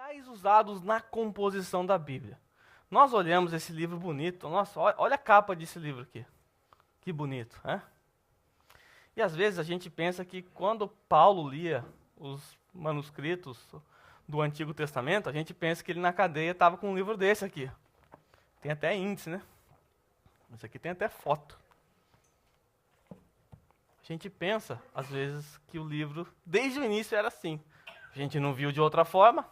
materiais usados na composição da Bíblia. Nós olhamos esse livro bonito, nossa, olha a capa desse livro aqui. Que bonito, né? E às vezes a gente pensa que quando Paulo lia os manuscritos do Antigo Testamento, a gente pensa que ele na cadeia estava com um livro desse aqui. Tem até índice, né? Esse aqui tem até foto. A gente pensa, às vezes, que o livro, desde o início, era assim. A gente não viu de outra forma,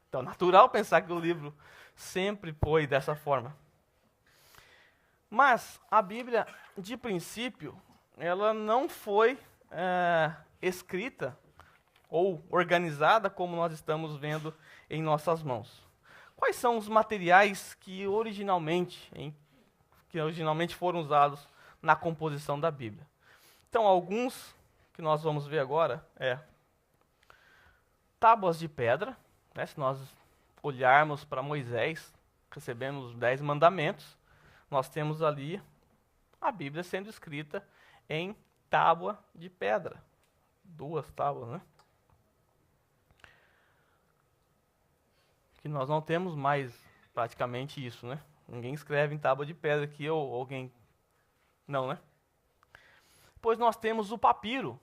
então é natural pensar que o livro sempre foi dessa forma. Mas a Bíblia, de princípio, ela não foi escrita ou organizada como nós estamos vendo em nossas mãos. Quais são os materiais que originalmente foram usados na composição da Bíblia? Então, alguns que nós vamos ver agora tábuas de pedra, né? Se nós olharmos para Moisés, recebemos os 10 mandamentos, nós temos ali a Bíblia sendo escrita em tábua de pedra. 2 tábuas, né? Que nós não temos mais praticamente isso, né? Ninguém escreve em tábua de pedra aqui, ou alguém... Não, né? Depois nós temos o papiro.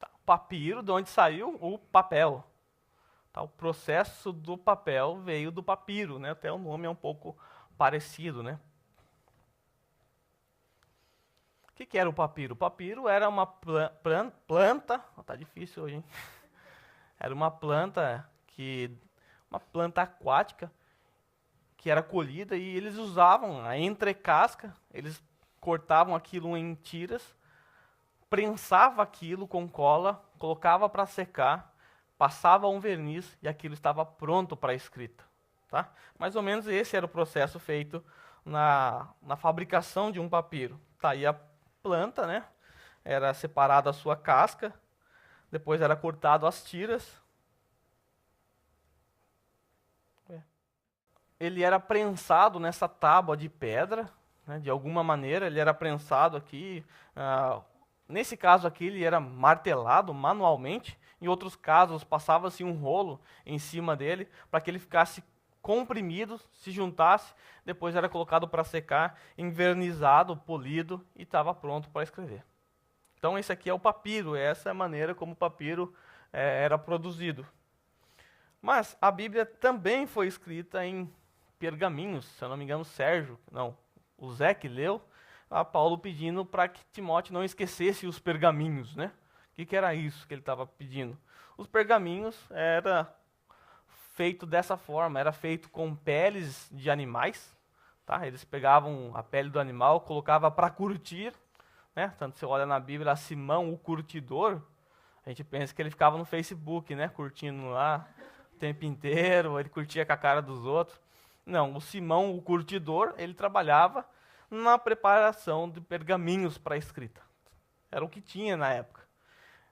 O papiro, de onde saiu o papel. O processo do papel veio do papiro, né? Até o nome é um pouco parecido, né? O que era o papiro? O papiro era uma planta... Tá difícil hoje, hein? Era uma planta aquática que era colhida e eles usavam a entrecasca, eles cortavam aquilo em tiras, prensava aquilo com cola, colocava para secar, passava um verniz e aquilo estava pronto para a escrita. Tá? Mais ou menos esse era o processo feito na fabricação de um papiro. Tá aí a planta, né? Era separada a sua casca, depois era cortado as tiras. Ele era prensado nessa tábua de pedra, né? De alguma maneira ele era prensado aqui. Nesse caso aqui ele era martelado manualmente. Em outros casos passava-se um rolo em cima dele para que ele ficasse comprimido, se juntasse, depois era colocado para secar, envernizado, polido e estava pronto para escrever. Então esse aqui é o papiro, essa é a maneira como o papiro era produzido. Mas a Bíblia também foi escrita em pergaminhos, se eu não me engano, o Zé que leu, a Paulo pedindo para que Timóteo não esquecesse os pergaminhos, né? O que era isso que ele estava pedindo? Os pergaminhos era feito dessa forma, era feito com peles de animais, tá? Eles pegavam a pele do animal, colocava para curtir, né? Tanto você olha na Bíblia, Simão, o curtidor, a gente pensa que ele ficava no Facebook, né? Curtindo lá o tempo inteiro, ele curtia com a cara dos outros. Não, o Simão, o curtidor, ele trabalhava na preparação de pergaminhos para a escrita. Era o que tinha na época.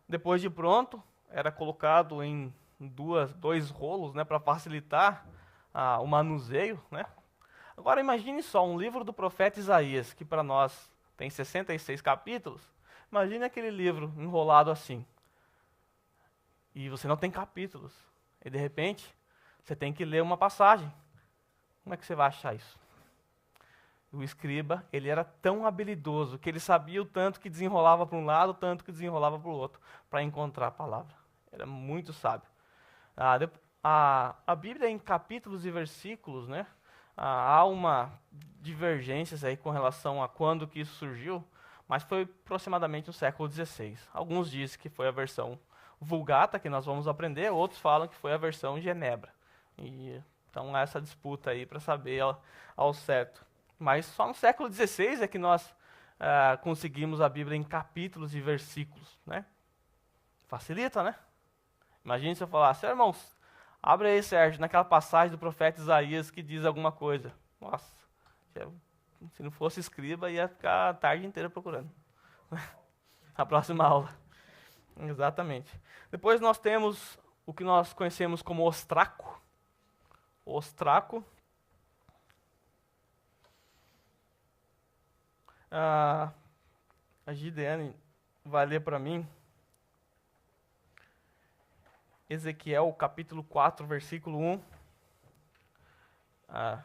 Depois de pronto, era colocado em dois rolos, né, para facilitar o manuseio, né? Agora imagine só, um livro do profeta Isaías, que para nós tem 66 capítulos. Imagine aquele livro enrolado assim. E você não tem capítulos. E de repente, você tem que ler uma passagem. Como é que você vai achar isso? O escriba, ele era tão habilidoso que ele sabia o tanto que desenrolava para um lado, o tanto que desenrolava para o outro, para encontrar a palavra. Era muito sábio. A Bíblia em capítulos e versículos, né? Há uma divergência aí com relação a quando que isso surgiu, mas foi aproximadamente no século XVI. Alguns dizem que foi a versão Vulgata, que nós vamos aprender, outros falam que foi a versão Genebra. Então há essa disputa aí para saber ao certo. Mas só no século XVI é que nós conseguimos a Bíblia em capítulos e versículos, né? Facilita, né? Imagine se eu falasse, irmãos, abre aí, Sérgio, naquela passagem do profeta Isaías que diz alguma coisa. Nossa, se não fosse escriba, ia ficar a tarde inteira procurando. A próxima aula. Exatamente. Depois nós temos o que nós conhecemos como ostraco. O ostraco. A Gideane vai ler para mim Ezequiel, capítulo 4, versículo 1. A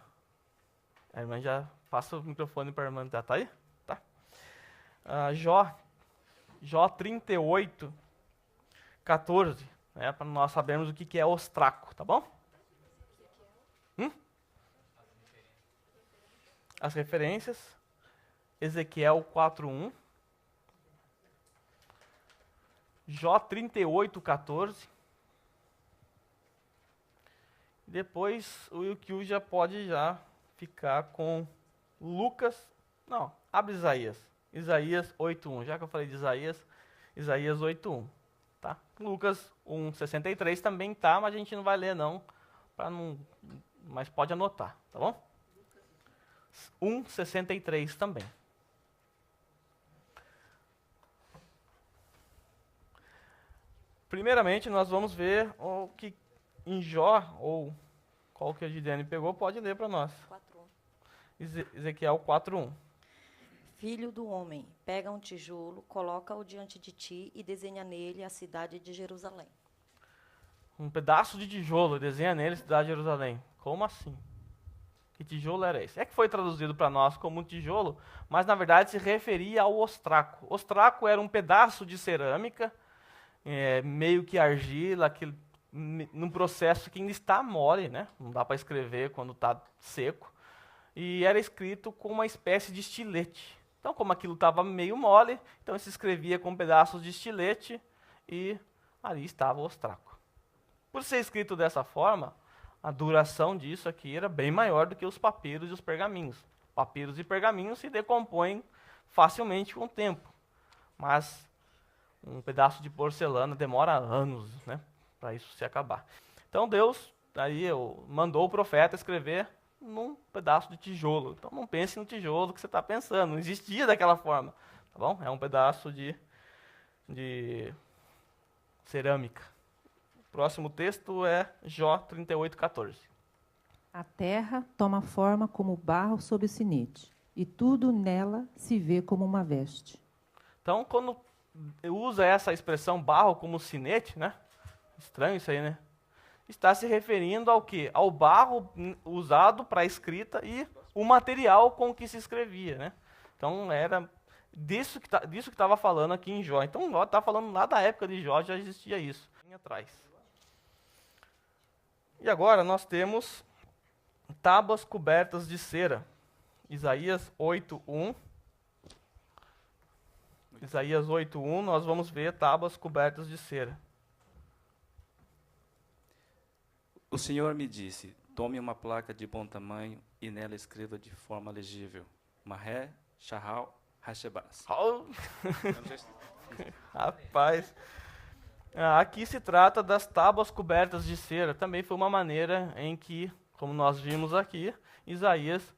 irmã já passa o microfone para a irmã. Tá aí? Tá. Jó 38, 14. Para nós sabermos o que é ostraco, tá bom? As referências. Ezequiel 4:1. Jó 38, 14. Depois o Yukio já pode ficar com Lucas. Não, abre Isaías. Isaías 8:1. Já que eu falei de Isaías 8:1. Tá? Lucas 1:63 também tá, mas a gente não vai ler não, mas pode anotar, tá bom? 1:63 também. Primeiramente, nós vamos ver o que em Jó, ou qual que a Gideane pegou, pode ler para nós. 4:1. Ezequiel 4:1. Filho do homem, pega um tijolo, coloca-o diante de ti e desenha nele a cidade de Jerusalém. Um pedaço de tijolo, desenha nele a cidade de Jerusalém. Como assim? Que tijolo era esse? É que foi traduzido para nós como tijolo, mas na verdade se referia ao ostraco. Ostraco era um pedaço de cerâmica, meio que argila, num processo que ainda está mole, né? Não dá para escrever quando está seco. E era escrito com uma espécie de estilete. Então, como aquilo estava meio mole, então se escrevia com pedaços de estilete e ali estava o ostraco. Por ser escrito dessa forma, a duração disso aqui era bem maior do que os papiros e os pergaminhos. Papiros e pergaminhos se decompõem facilmente com o tempo, mas um pedaço de porcelana demora anos, né, para isso se acabar. Então Deus mandou o profeta escrever num pedaço de tijolo. Então não pense no tijolo que você está pensando, não existia daquela forma, tá bom? É um pedaço de cerâmica. O próximo texto é Jó 38, 14. A terra toma forma como barro sob o sinete, e tudo nela se vê como uma veste. Então, quando usa essa expressão barro como sinete, né? Estranho isso aí, né? Está se referindo ao quê? Ao barro usado para a escrita e o material com que se escrevia, né? Então era disso que estava falando aqui em Jó. Então Jó está falando lá da época de Jó, já existia isso. Atrás. E agora nós temos tábuas cobertas de cera. Isaías 8:1. Isaías 8:1, nós vamos ver tábuas cobertas de cera. O Senhor me disse, tome uma placa de bom tamanho e nela escreva de forma legível. Mahé, Shahal, Hashebaz. Rapaz. Aqui se trata das tábuas cobertas de cera. Também foi uma maneira em que, como nós vimos aqui, Isaías,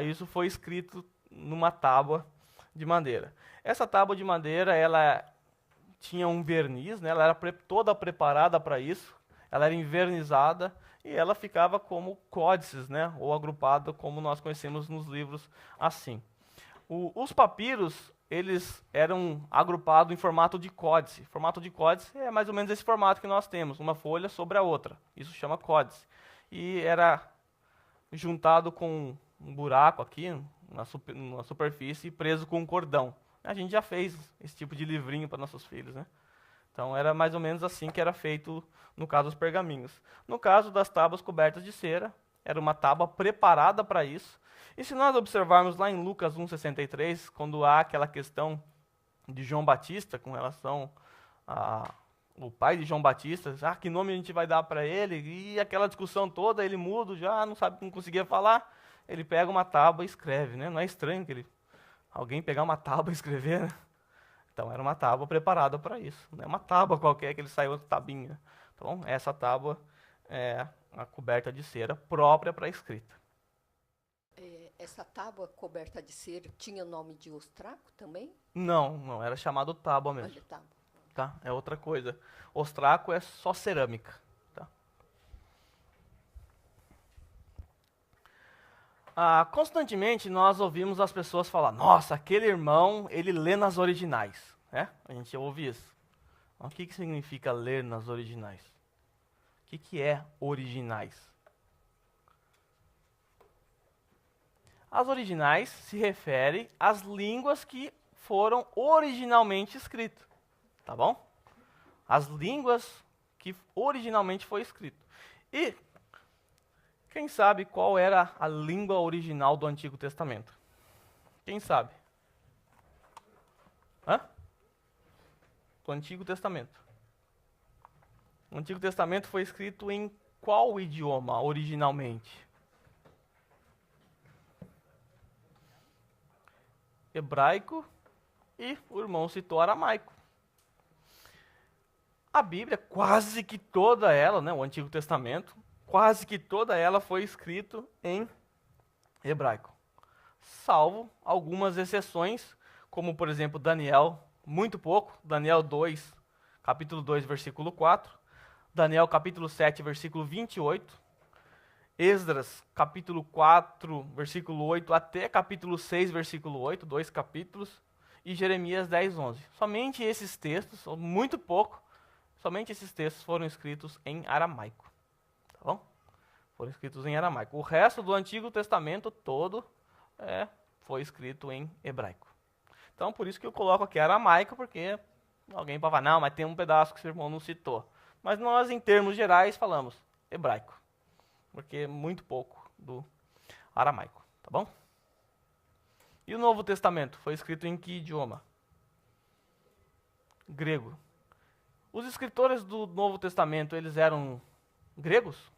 isso foi escrito numa tábua de madeira. Essa tábua de madeira, ela tinha um verniz, né? Ela era toda preparada para isso. Ela era envernizada e ela ficava como códices, né? Ou agrupada como nós conhecemos nos livros assim. Os papiros, eles eram agrupados em formato de códice. Formato de códice é mais ou menos esse formato que nós temos, uma folha sobre a outra. Isso chama códice. E era juntado com um buraco aqui na superfície e preso com um cordão. A gente já fez esse tipo de livrinho para nossos filhos, né? Então era mais ou menos assim que era feito no caso dos pergaminhos. No caso das tábuas cobertas de cera, era uma tábua preparada para isso. E se nós observarmos lá em Lucas 1:63, quando há aquela questão de João Batista com relação ao pai de João Batista, que nome a gente vai dar para ele? E aquela discussão toda, ele mudo já, não conseguia falar, ele pega uma tábua e escreve, né? Não é estranho que alguém pegar uma tábua e escrever, né? Então era uma tábua preparada para isso. Não é uma tábua qualquer que ele saiu outra tabinha. Então essa tábua é a coberta de cera própria para a escrita. Essa tábua coberta de cera tinha nome de ostraco também? Não, era chamado tábua mesmo. Olha, tábua. Tá? É outra coisa. Ostraco é só cerâmica. Tá? Constantemente nós ouvimos as pessoas falar, nossa, aquele irmão, ele lê nas originais. Né? A gente ouve isso. O que significa ler nas originais? O que é originais? As originais se referem às línguas que foram originalmente escritas, tá bom? As línguas que originalmente foi escrito. E quem sabe qual era a língua original do Antigo Testamento? Quem sabe? Hã? Do Antigo Testamento. O Antigo Testamento foi escrito em qual idioma originalmente? Hebraico e o irmão citou aramaico. A Bíblia, quase que toda ela, né, o Antigo Testamento, quase que toda ela foi escrito em hebraico. Salvo algumas exceções, como por exemplo Daniel, muito pouco, Daniel 2, capítulo 2, versículo 4, Daniel capítulo 7, versículo 28, Esdras capítulo 4, versículo 8, até capítulo 6, versículo 8, 2 capítulos, e Jeremias 10, 11. Somente esses textos, ou muito pouco, somente esses textos foram escritos em aramaico. Tá bom? Foram escritos em aramaico. O resto do Antigo Testamento todo foi escrito em hebraico. Então, por isso que eu coloco aqui aramaico, porque alguém pode falar, não, mas tem um pedaço que o seu irmão não citou. Mas nós, em termos gerais, falamos hebraico, porque é muito pouco do aramaico, tá bom? E o Novo Testamento foi escrito em que idioma? Grego. Os escritores do Novo Testamento, eles eram gregos?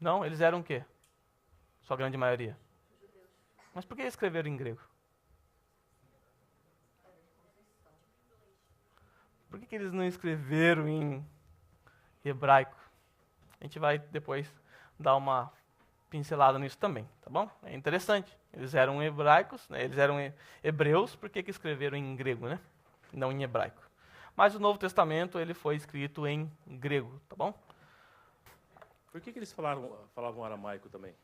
Não, eles eram o quê? Sua grande maioria. Mas por que escreveram em grego? Por que eles não escreveram em hebraico? A gente vai depois dar uma pincelada nisso também, tá bom? É interessante. Eles eram hebraicos, né? Eles eram hebreus, por que escreveram em grego, né? Não em hebraico. Mas o Novo Testamento, ele foi escrito em grego, tá bom? Por que eles falavam aramaico também?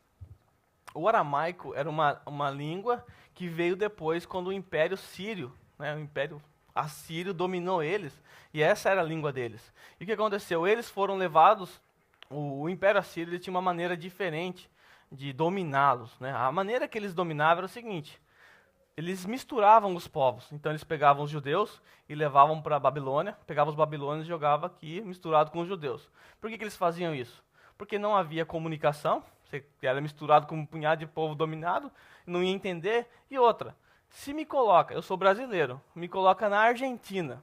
O aramaico era uma língua que veio depois quando o Império Sírio, né, o Império Assírio dominou eles, e essa era a língua deles. E o que aconteceu? Eles foram levados, o Império Assírio ele tinha uma maneira diferente de dominá-los, né? A maneira que eles dominavam era o seguinte: eles misturavam os povos. Então eles pegavam os judeus e levavam para a Babilônia, pegavam os babilônios e jogavam aqui misturado com os judeus. Por que eles faziam isso? Porque não havia comunicação, você era misturado com um punhado de povo dominado, não ia entender. E outra, se me coloca, eu sou brasileiro, me coloca na Argentina,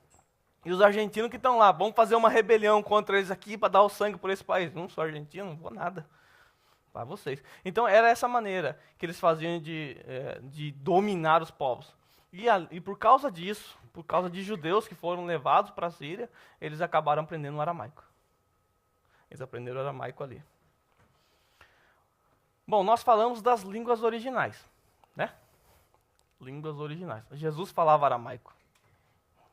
e os argentinos que estão lá, vão fazer uma rebelião contra eles aqui para dar o sangue por esse país. Não sou argentino, não vou nada. Para vocês. Então era essa maneira que eles faziam de dominar os povos. E por causa disso, por causa de judeus que foram levados para a Síria, eles acabaram aprendendo o aramaico. Eles aprenderam o aramaico ali. Bom, nós falamos das línguas originais, né? Línguas originais. Jesus falava aramaico.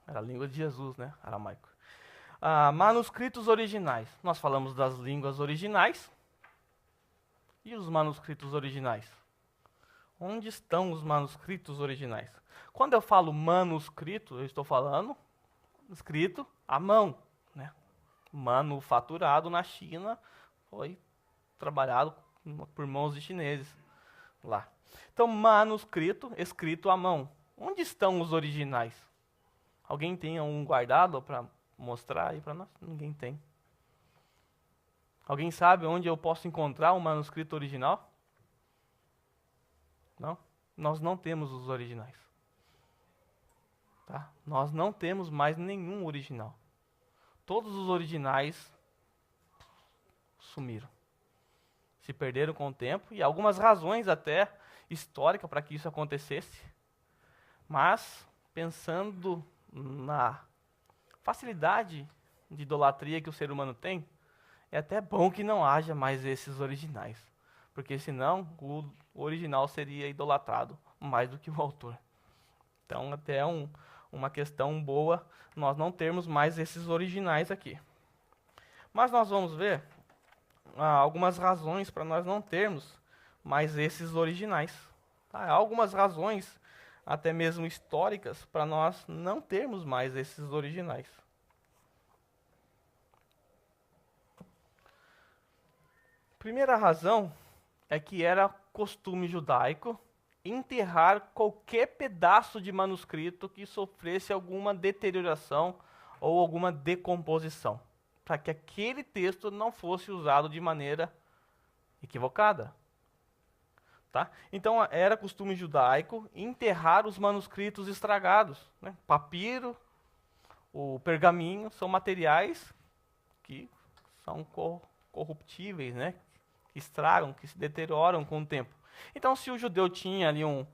Era a língua de Jesus, né? Aramaico. Manuscritos originais. Nós falamos das línguas originais. E os manuscritos originais? Onde estão os manuscritos originais? Quando eu falo manuscrito, eu estou falando escrito à mão, né? Manufaturado na China, foi trabalhado por mãos de chineses lá. Então, manuscrito, escrito à mão. Onde estão os originais? Alguém tem um guardado para mostrar aí para nós? Ninguém tem. Alguém sabe onde eu posso encontrar um manuscrito original? Não? Nós não temos os originais. Tá? Nós não temos mais nenhum original. Todos os originais sumiram. Se perderam com o tempo, e algumas razões até históricas para que isso acontecesse. Mas, pensando na facilidade de idolatria que o ser humano tem, é até bom que não haja mais esses originais, porque senão o original seria idolatrado mais do que o autor. Então, até é uma questão boa nós não termos mais esses originais aqui. Mas nós vamos ver algumas razões para nós não termos mais esses originais. Tá? Há algumas razões, até mesmo históricas, para nós não termos mais esses originais. Primeira razão é que era costume judaico enterrar qualquer pedaço de manuscrito que sofresse alguma deterioração ou alguma decomposição, para que aquele texto não fosse usado de maneira equivocada. Tá? Então era costume judaico enterrar os manuscritos estragados. Né? Papiro, o pergaminho são materiais que são corruptíveis, né? Que estragam, que se deterioram com o tempo. Então, se o judeu tinha ali um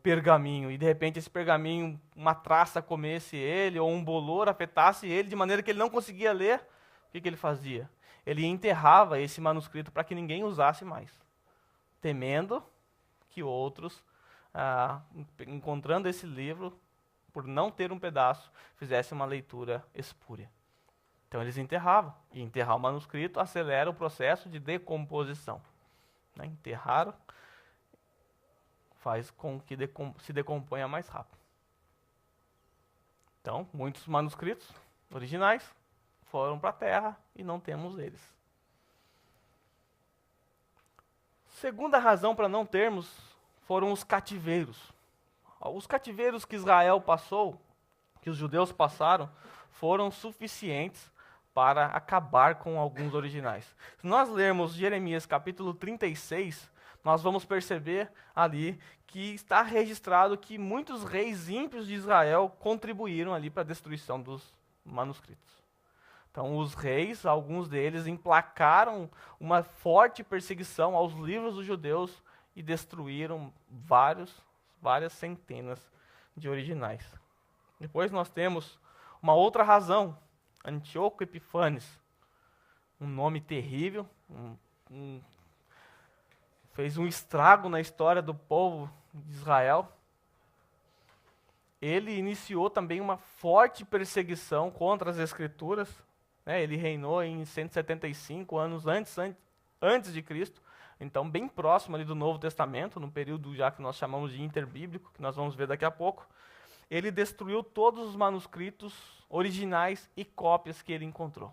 pergaminho e de repente esse pergaminho, uma traça comesse ele ou um bolor afetasse ele de maneira que ele não conseguia ler, o que ele fazia? Ele enterrava esse manuscrito para que ninguém usasse mais, temendo que outros, encontrando esse livro, por não ter um pedaço, fizessem uma leitura espúria. Então eles enterravam. E enterrar o manuscrito acelera o processo de decomposição. Né? Enterrar faz com que se decomponha mais rápido. Então, muitos manuscritos originais foram para a terra e não temos eles. Segunda razão para não termos foram os cativeiros. Os cativeiros que Israel passou, que os judeus passaram, foram suficientes para acabar com alguns originais. Se nós lermos Jeremias capítulo 36, nós vamos perceber ali que está registrado que muitos reis ímpios de Israel contribuíram ali para a destruição dos manuscritos. Então os reis, alguns deles, emplacaram uma forte perseguição aos livros dos judeus e destruíram várias centenas de originais. Depois nós temos uma outra razão, Antíoco Epifanes, um nome terrível, fez um estrago na história do povo de Israel. Ele iniciou também uma forte perseguição contra as Escrituras. Né? Ele reinou em 175 anos antes de Cristo, então bem próximo ali do Novo Testamento, no período já que nós chamamos de interbíblico, que nós vamos ver daqui a pouco. Ele destruiu todos os manuscritos originais e cópias que ele encontrou.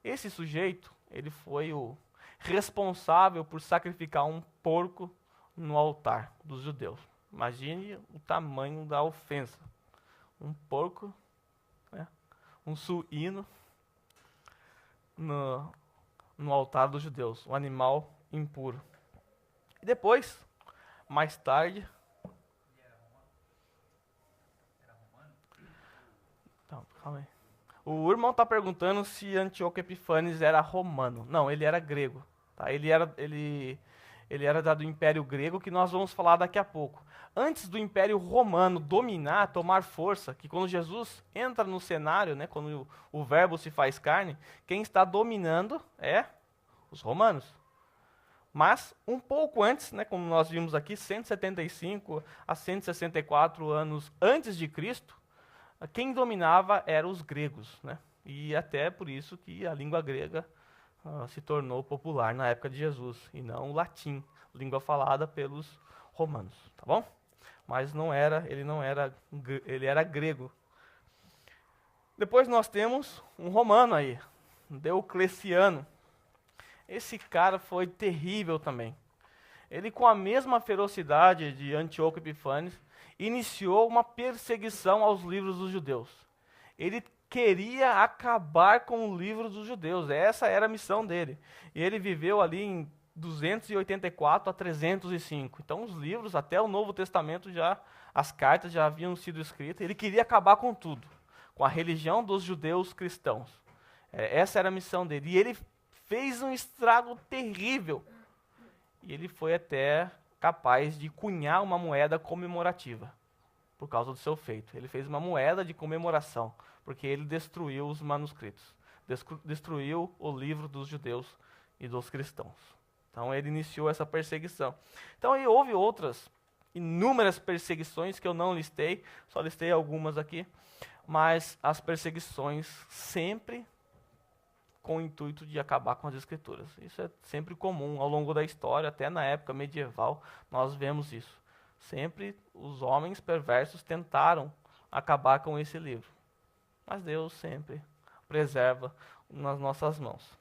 Esse sujeito, ele foi o responsável por sacrificar um porco no altar dos judeus. Imagine o tamanho da ofensa. Um porco, né, um suíno no altar dos judeus, um animal impuro. E depois, mais tarde... Então, calma aí. O irmão está perguntando se Antíoco Epifanes era romano. Não, ele era grego. Tá? Ele era do Império Grego, que nós vamos falar daqui a pouco. Antes do Império Romano dominar, tomar força, que quando Jesus entra no cenário, né, quando o verbo se faz carne, quem está dominando é os romanos. Mas, um pouco antes, né, como nós vimos aqui, 175 a 164 anos antes de Cristo, quem dominava eram os gregos. Né? E até por isso que a língua grega se tornou popular na época de Jesus, e não o latim, língua falada pelos romanos, tá bom? Mas ele era grego. Depois nós temos um romano aí, Diocleciano. Esse cara foi terrível também. Ele, com a mesma ferocidade de Antíoco Epifanes, iniciou uma perseguição aos livros dos judeus. Ele queria acabar com o livro dos judeus. Essa era a missão dele. E ele viveu ali em 284 a 305. Então os livros, até o Novo Testamento, as cartas já haviam sido escritas. Ele queria acabar com tudo, com a religião dos judeus cristãos. Essa era a missão dele. E ele fez um estrago terrível. E ele foi até capaz de cunhar uma moeda comemorativa por causa do seu feito. Ele fez uma moeda de comemoração, porque ele destruiu os manuscritos, destruiu o livro dos judeus e dos cristãos. Então ele iniciou essa perseguição. Então aí houve outras inúmeras perseguições que eu não listei, só listei algumas aqui, mas as perseguições sempre com o intuito de acabar com as Escrituras. Isso é sempre comum ao longo da história, até na época medieval nós vemos isso. Sempre os homens perversos tentaram acabar com esse livro. Mas Deus sempre preserva nas nossas mãos.